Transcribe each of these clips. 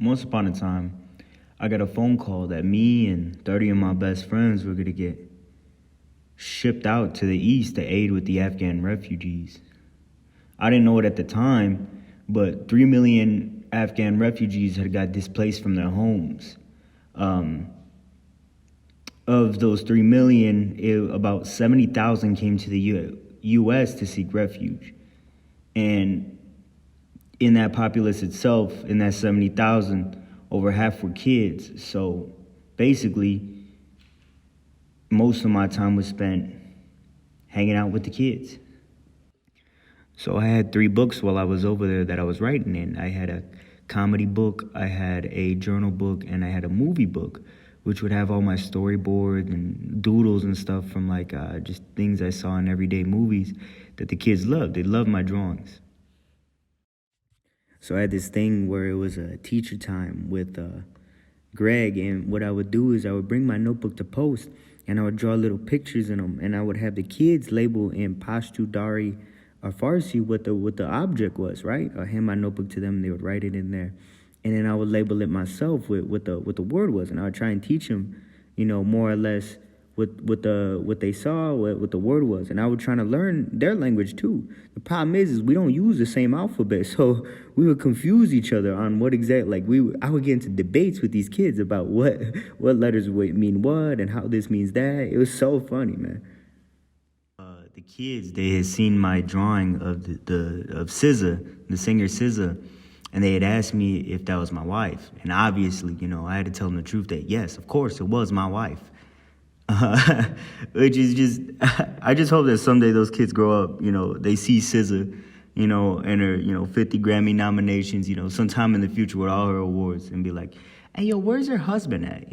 Once upon a time, I got a phone call that me and 30 of my best friends were gonna get shipped out to the east to aid with the Afghan refugees. I didn't know it at the time, but 3 million Afghan refugees had got displaced from their homes. Um, of those 3 million, about 70,000 came to the U.S. to seek refuge. And in that populace itself, in that 70,000, over half were kids. So basically, most of my time was spent hanging out with the kids. So I had 3 books while I was over there that I was writing in. I had a comedy book, I had a journal book, and I had a movie book, which would have all my storyboards and doodles and stuff from just things I saw in everyday movies that the kids loved. They loved my drawings. So I had this thing where it was a teacher time with Greg, and what I would do is I would bring my notebook to post, and I would draw little pictures in them, and I would have the kids label in Pashto, Dari, or Farsi what the object was, right? I hand my notebook to them, and they would write it in there, and then I would label it myself with what the word was, and I would try and teach them, more or less what they saw, what the word was, and I was trying to learn their language too. The problem is we don't use the same alphabet, so we would confuse each other on what I would get into debates with these kids about what letters would mean what and how this means that. It was so funny, man. The kids, they had seen my drawing of of SZA, the singer SZA, and they had asked me if that was my wife, and obviously, I had to tell them the truth that yes, of course, it was my wife. Which is just, I just hope that someday those kids grow up, they see SZA, and her, 50 Grammy nominations, sometime in the future with all her awards and be like, hey, yo, where's her husband at,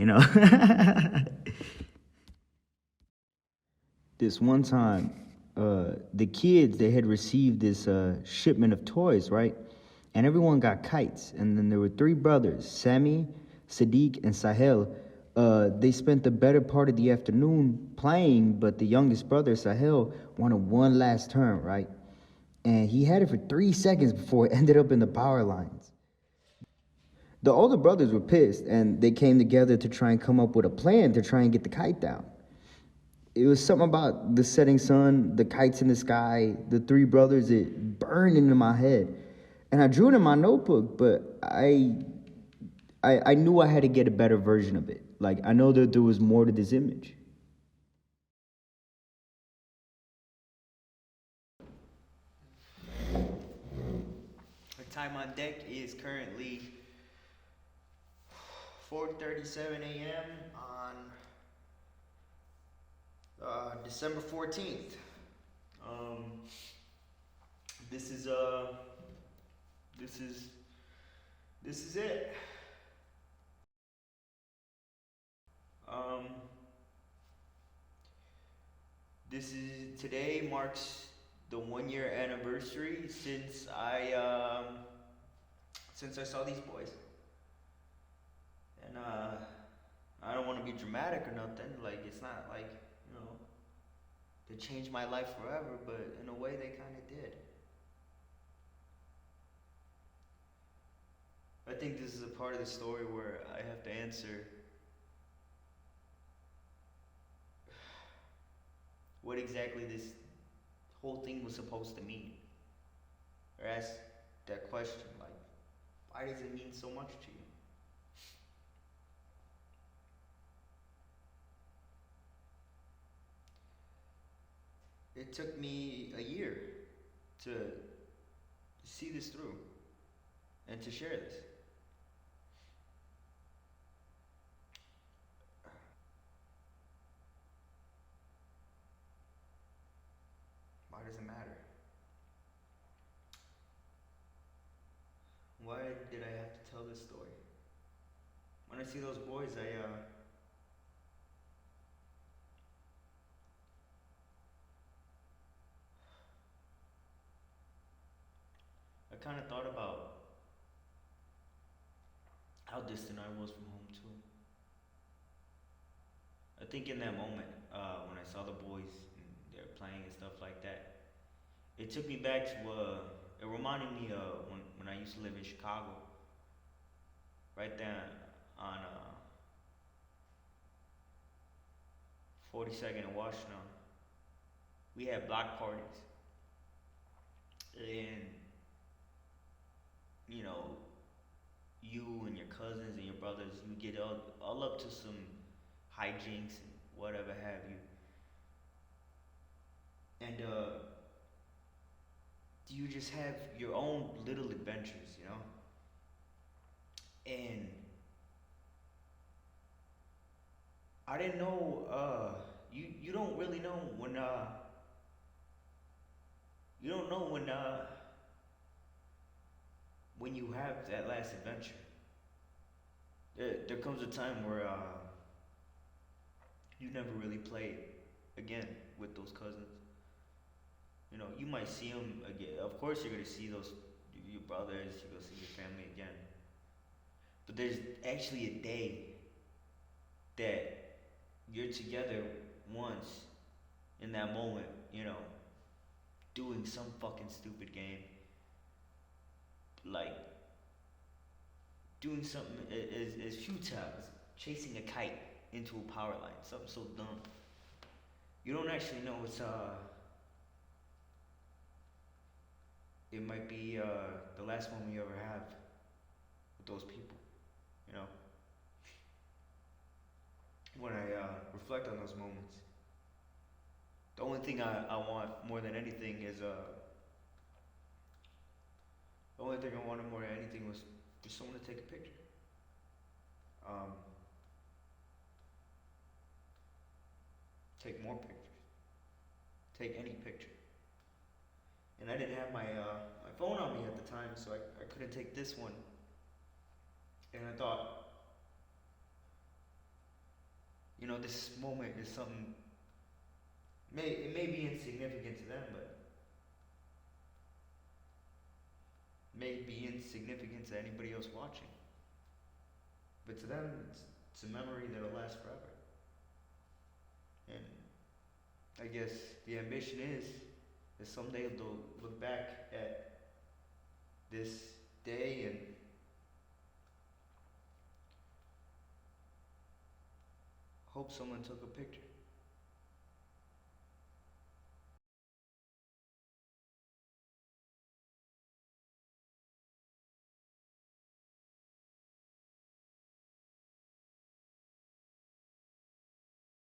This one time, the kids, they had received this shipment of toys, right? And everyone got kites. And then there were 3 brothers, Sammy, Sadiq, and Sahel. They spent the better part of the afternoon playing, but the youngest brother, Sahel, wanted one last turn, right? And he had it for 3 seconds before it ended up in the power lines. The older brothers were pissed, and they came together to try and come up with a plan to try and get the kite down. It was something about the setting sun, the kites in the sky, the 3 brothers, it burned into my head. And I drew it in my notebook, but I knew I had to get a better version of it. I know that there was more to this image. The time on deck is currently 4:37 a.m. on December 14th. This is it. Today marks the 1-year anniversary since I saw these boys, and I don't want to be dramatic or nothing. It's not they changed my life forever, but in a way they kind of did. I think this is a part of the story where I have to answer what exactly this whole thing was supposed to mean. Or ask that question, why does it mean so much to you? It took me a year to see this through and to share this. Why does it matter? Why did I have to tell this story? When I see those boys, I kind of thought about how distant I was from home too. I think in that moment, when I saw the boys and they were playing and stuff like that, it took me back to, it reminded me of when I used to live in Chicago, right there on 42nd and Washington. We had block parties, and you know, you and your cousins and your brothers, you get all up to some hijinks and whatever have you, and you just have your own little adventures, you know, and I didn't know. You don't really know when. You don't know when you have that last adventure. There comes a time where you never really play again with those cousins. You know, you might see them again. Of course, you're gonna see those your brothers. You're gonna see your family again. But there's actually a day that you're together once in that moment. You know, doing some fucking stupid game, like doing something as futile as chasing a kite into a power line. Something so dumb. You don't actually know it's it might be the last moment you ever have with those people. You know, when I reflect on those moments, the only thing I want more than anything is the only thing I wanted more than anything was for someone to take a picture. Um, take more pictures. Take any picture. And I didn't have my phone on me at the time, so I couldn't take this one. And I thought, you know, this moment is something. It may be insignificant to them, but may be insignificant to anybody else watching. But to them, it's a memory that'll last forever. And I guess the ambition is that someday they'll look back at this day and hope someone took a picture.